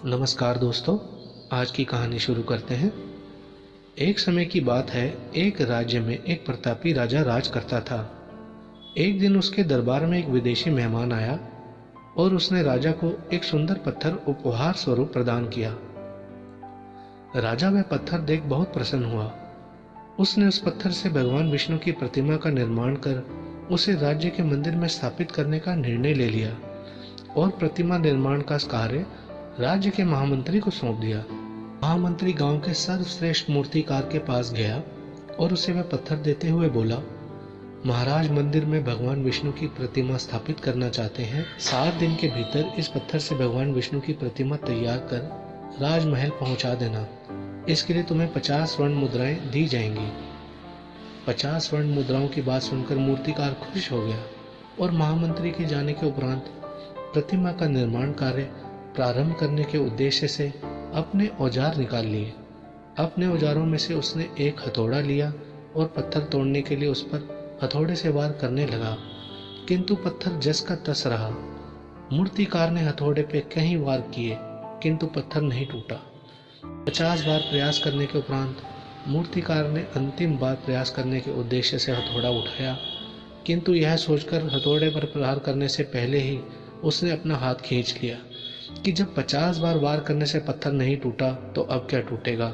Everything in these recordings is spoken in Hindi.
नमस्कार दोस्तों, आज की कहानी शुरू करते हैं। एक समय की बात है, एक राज्य में एक प्रतापी राजा राज करता था। एक दिन उसके दरबार में एक विदेशी मेहमान आया और उसने राजा को एक सुंदर पत्थर उपहार स्वरूप प्रदान किया। राजा वह पत्थर देख बहुत प्रसन्न हुआ। उसने उस पत्थर से भगवान विष्णु की प्रतिमा का निर्माण कर उसे राज्य के मंदिर में स्थापित करने का निर्णय ले लिया और प्रतिमा निर्माण का कार्य राज्य के महामंत्री को सौंप दिया। महामंत्री गांव के सर्वश्रेष्ठ मूर्तिकार के पास गया और उसे वह पत्थर देते हुए बोला, महाराज मंदिर में भगवान विष्णु की प्रतिमा स्थापित करना चाहते हैं। 7 दिन के भीतर इस पत्थर से भगवान विष्णु की प्रतिमा तैयार कर राजमहल पहुंचा देना। इसके लिए तुम्हें 50 स्वर्ण मुद्राएं दी जाएंगी। 50 स्वर्ण मुद्राओं की बात सुनकर मूर्तिकार खुश हो गया और महामंत्री के जाने के उपरांत प्रतिमा का निर्माण कार्य प्रारंभ करने के उद्देश्य से अपने औजार निकाल लिए। अपने औजारों में से उसने एक हथौड़ा लिया और पत्थर तोड़ने के लिए उस पर हथौड़े से वार करने लगा, किंतु पत्थर जस का तस रहा। मूर्तिकार ने हथौड़े पे कई वार किए किंतु पत्थर नहीं टूटा। 50 बार प्रयास करने के उपरांत मूर्तिकार ने अंतिम बार प्रयास करने के उद्देश्य से हथौड़ा उठाया, किंतु यह सोचकर हथौड़े पर प्रहार करने से पहले ही उसने अपना हाथ खींच लिया कि जब 50 बार वार करने से पत्थर नहीं टूटा तो अब क्या टूटेगा।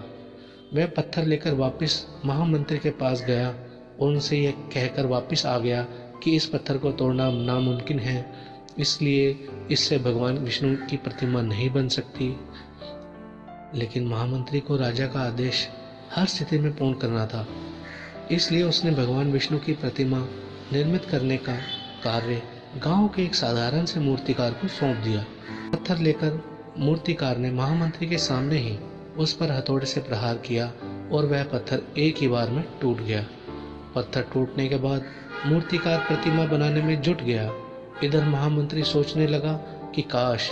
वह पत्थर लेकर वापस महामंत्री के पास गया और उनसे यह कहकर वापस आ गया कि इस पत्थर को तोड़ना नामुमकिन है, इसलिए इससे भगवान विष्णु की प्रतिमा नहीं बन सकती। लेकिन महामंत्री को राजा का आदेश हर स्थिति में पूर्ण करना था, इसलिए उसने भगवान विष्णु की प्रतिमा निर्मित करने का कार्य गांव के एक साधारण से मूर्तिकार को सौंप दिया। पत्थर लेकर मूर्तिकार ने महामंत्री के सामने ही उस पर हथौड़े से प्रहार किया और वह पत्थर एक ही बार में टूट गया। पत्थर टूटने के बाद मूर्तिकार प्रतिमा बनाने में जुट गया। इधर महामंत्री सोचने लगा कि काश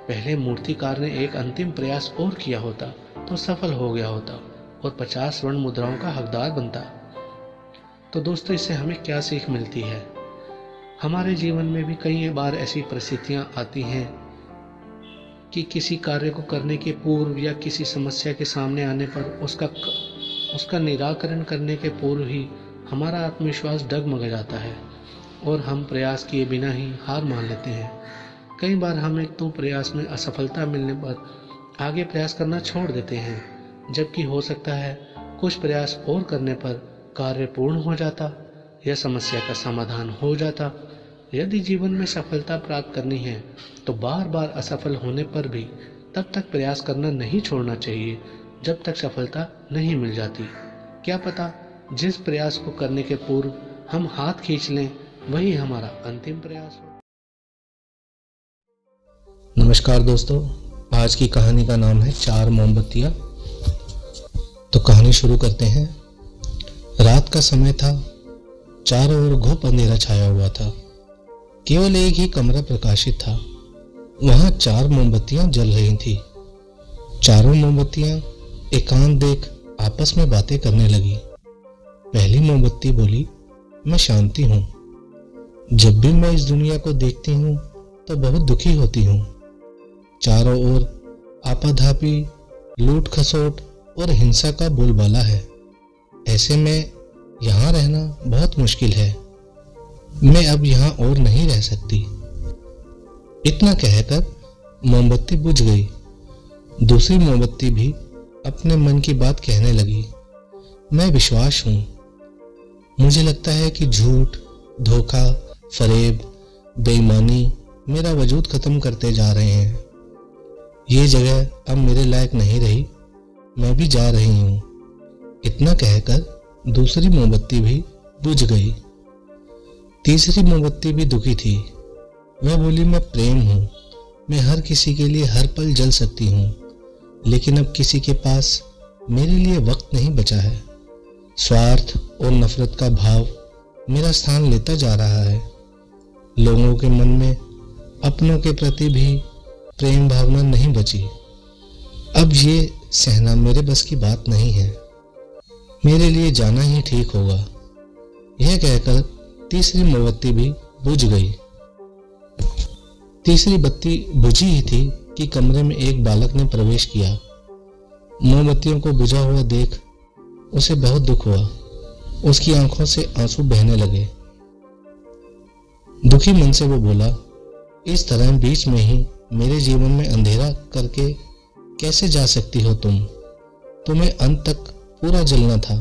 पहले मूर्तिकार ने एक अंतिम प्रयास और किया होता तो सफल हो गया होता और 50 स्वर्ण मुद्राओं का हकदार बनता। तो दोस्तों, इससे हमें क्या सीख मिलती है? हमारे जीवन में भी कई बार ऐसी परिस्थितियां आती हैं कि किसी कार्य को करने के पूर्व या किसी समस्या के सामने आने पर उसका निराकरण करने के पूर्व ही हमारा आत्मविश्वास डगमग जाता है और हम प्रयास किए बिना ही हार मान लेते हैं। कई बार हम एक तो प्रयास में असफलता मिलने पर आगे प्रयास करना छोड़ देते हैं, जबकि हो सकता है कुछ प्रयास और करने पर कार्य पूर्ण हो जाता या समस्या का समाधान हो जाता। यदि जीवन में सफलता प्राप्त करनी है तो बार बार असफल होने पर भी तब तक प्रयास करना नहीं छोड़ना चाहिए जब तक सफलता नहीं मिल जाती। क्या पता जिस प्रयास को करने के पूर्व हम हाथ खींच लें वही हमारा अंतिम प्रयास हो। नमस्कार दोस्तों, आज की कहानी का नाम है 4 मोमबत्तियां। तो कहानी शुरू करते हैं। रात का समय था। चारों ओर घुप अंधेरा छाया हुआ था। केवल एक ही कमरा प्रकाशित था। वहां 4 मोमबत्तियां जल रही थी। चारों मोमबत्तियां एकांत देख आपस में बातें करने लगी। पहली मोमबत्ती बोली, मैं शांति हूं। जब भी मैं इस दुनिया को देखती हूं तो बहुत दुखी होती हूं। चारों ओर आपाधापी, लूट खसोट और हिंसा का बोलबाला है। ऐसे में यहाँ रहना बहुत मुश्किल है। मैं अब यहाँ और नहीं रह सकती। इतना कहकर मोमबत्ती बुझ गई। दूसरी मोमबत्ती भी अपने मन की बात कहने लगी। मैं विश्वास हूँ। मुझे लगता है कि झूठ, धोखा, फरेब, बेईमानी मेरा वजूद खत्म करते जा रहे हैं। ये जगह अब मेरे लायक नहीं रही। मैं भी जा रही हूँ। इतना कहकर दूसरी मोमबत्ती भी बुझ गई। तीसरी मोमबत्ती भी दुखी थी। वह बोली, मैं प्रेम हूँ। मैं हर किसी के लिए हर पल जल सकती हूँ, लेकिन अब किसी के पास मेरे लिए वक्त नहीं बचा है। स्वार्थ और नफरत का भाव मेरा स्थान लेता जा रहा है। लोगों के मन में अपनों के प्रति भी प्रेम भावना नहीं बची। अब ये सहना मेरे बस की बात नहीं है। मेरे लिए जाना ही ठीक होगा। यह कहकर तीसरी मोमबत्ती भी बुझ गई। तीसरी बत्ती बुझी ही थी कि कमरे में एक बालक ने प्रवेश किया। मोमबत्तियों को बुझा हुआ देख उसे बहुत दुख हुआ। उसकी आंखों से आंसू बहने लगे। दुखी मन से वो बोला, इस तरह बीच में ही मेरे जीवन में अंधेरा करके कैसे जा सकती हो तुम? तुम्हें अंत तक पूरा जलना था,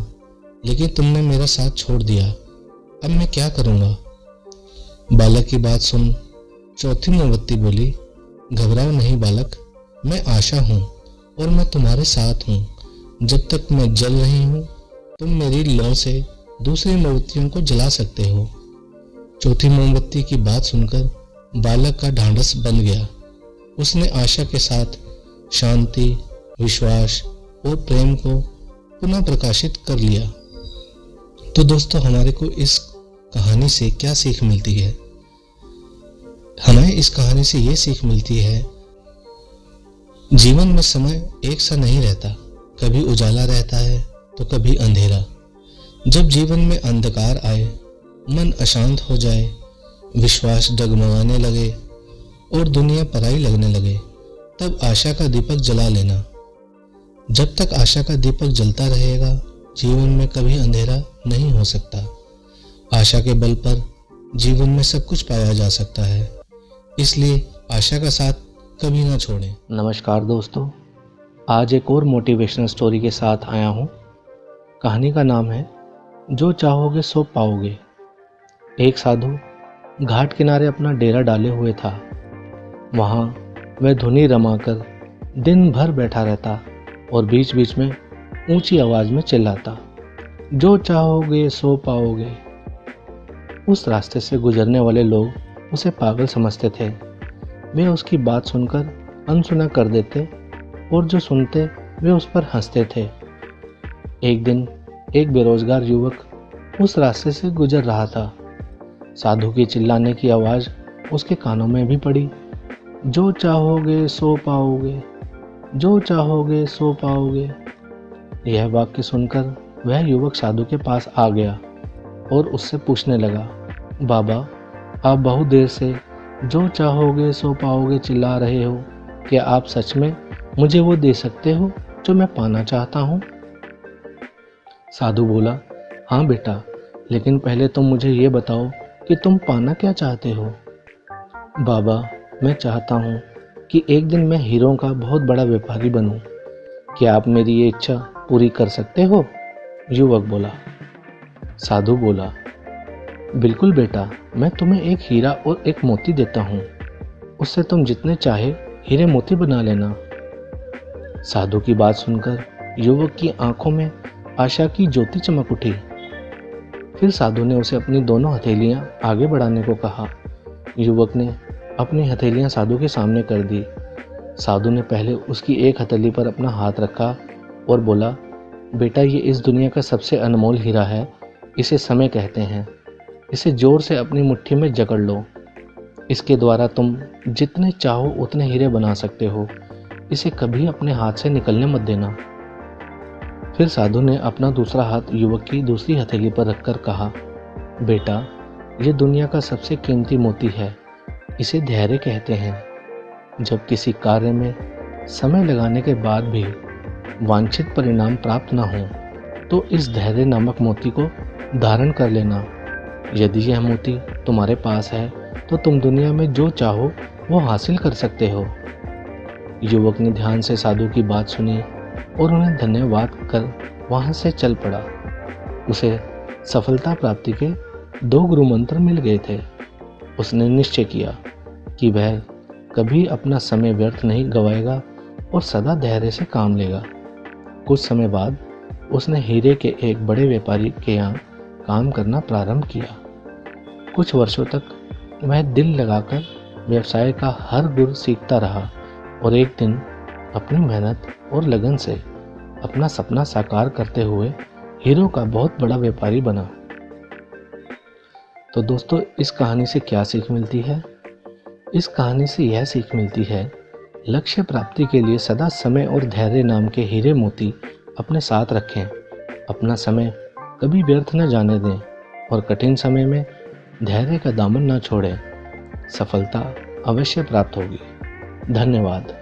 लेकिन तुमने मेरा साथ छोड़ दिया। अब मैं क्या करूंगा? बालक की बात सुन चौथी मोमबत्ती बोली, घबराओ नहीं बालक, मैं आशा हूं और मैं तुम्हारे साथ हूं। जब तक मैं जल रही हूं, तुम मेरी लौ से दूसरी मोमबत्तियों को जला सकते हो। चौथी मोमबत्ती की बात सुनकर बालक का ढांढस बन गया। उसने आशा के साथ शांति, विश्वास और प्रेम को पुनः प्रकाशित कर लिया। तो दोस्तों, हमारे को इस कहानी से क्या सीख मिलती है? हमें इस कहानी से ये सीख मिलती है, जीवन में समय एक सा नहीं रहता। कभी उजाला रहता है तो कभी अंधेरा। जब जीवन में अंधकार आए, मन अशांत हो जाए, विश्वास डगमगाने लगे और दुनिया पराई लगने लगे, तब आशा का दीपक जला लेना। जब तक आशा का दीपक जलता रहेगा, जीवन में कभी अंधेरा नहीं हो सकता। आशा के बल पर जीवन में सब कुछ पाया जा सकता है, इसलिए आशा का साथ कभी ना छोड़ें। नमस्कार दोस्तों, आज एक और मोटिवेशनल स्टोरी के साथ आया हूँ। कहानी का नाम है जो चाहोगे सो पाओगे। एक साधु घाट किनारे अपना डेरा डाले हुए था। वहाँ वह धुनी रमाकर दिन भर बैठा रहता और बीच बीच में ऊंची आवाज में चिल्लाता, जो चाहोगे सो पाओगे। उस रास्ते से गुजरने वाले लोग उसे पागल समझते थे। वे उसकी बात सुनकर अनसुना कर देते और जो सुनते वे उस पर हंसते थे। एक दिन एक बेरोजगार युवक उस रास्ते से गुजर रहा था। साधु की चिल्लाने की आवाज़ उसके कानों में भी पड़ी, जो चाहोगे सो पाओगे, जो चाहोगे सो पाओगे। यह वाक्य सुनकर वह युवक साधु के पास आ गया और उससे पूछने लगा, बाबा, आप बहुत देर से जो चाहोगे सो पाओगे चिल्ला रहे हो। क्या आप सच में मुझे वो दे सकते हो जो मैं पाना चाहता हूँ? साधु बोला, हाँ बेटा, लेकिन पहले तुम मुझे ये बताओ कि तुम पाना क्या चाहते हो? बाबा, मैं चाहता हूँ कि एक दिन मैं हीरों का बहुत बड़ा व्यापारी बनूं। क्या आप मेरी ये इच्छा पूरी कर सकते हो? युवक बोला। साधु बोला, बिल्कुल बेटा, मैं तुम्हें एक हीरा और एक मोती देता हूँ। उससे तुम जितने चाहे हीरे मोती बना लेना। साधु की बात सुनकर युवक की आंखों में आशा की ज्योति चमक उठी। फिर साधु ने उसे अपनी दोनों हथेलियां आगे बढ़ाने को कहा। युवक ने अपनी हथेलियां साधु के सामने कर दी। साधु ने पहले उसकी एक हथेली पर अपना हाथ रखा और बोला, बेटा, ये इस दुनिया का सबसे अनमोल हीरा है। इसे समय कहते हैं। इसे जोर से अपनी मुट्ठी में जकड़ लो। इसके द्वारा तुम जितने चाहो उतने हीरे बना सकते हो। इसे कभी अपने हाथ से निकलने मत देना। फिर साधु ने अपना दूसरा हाथ युवक की दूसरी हथेली पर रखकर कहा, बेटा, यह दुनिया का सबसे कीमती मोती है। इसे धैर्य कहते हैं। जब किसी कार्य में समय लगाने के बाद भी वांछित परिणाम प्राप्त न हो, तो इस धैर्य नामक मोती को धारण कर लेना। यदि यह मोती तुम्हारे पास है तो तुम दुनिया में जो चाहो वो हासिल कर सकते हो। युवक ने ध्यान से साधु की बात सुनी और उन्हें धन्यवाद कर वहां से चल पड़ा। उसे सफलता प्राप्ति के 2 गुरु मंत्र मिल गए थे। उसने निश्चय किया कि वह कभी अपना समय व्यर्थ नहीं गवाएगा और सदा धैर्य से काम लेगा। कुछ समय बाद उसने हीरे के एक बड़े व्यापारी के यहाँ काम करना प्रारंभ किया। कुछ वर्षों तक वह दिल लगाकर व्यवसाय का हर गुर सीखता रहा और एक दिन अपनी मेहनत और लगन से अपना सपना साकार करते हुए हीरो का बहुत बड़ा व्यापारी बना। तो दोस्तों, इस कहानी से क्या सीख मिलती है? इस कहानी से यह सीख मिलती है, लक्ष्य प्राप्ति के लिए सदा समय और धैर्य नाम के हीरे मोती अपने साथ रखें। अपना समय कभी व्यर्थ न जाने दें और कठिन समय में धैर्य का दामन न छोड़ें। सफलता अवश्य प्राप्त होगी। धन्यवाद।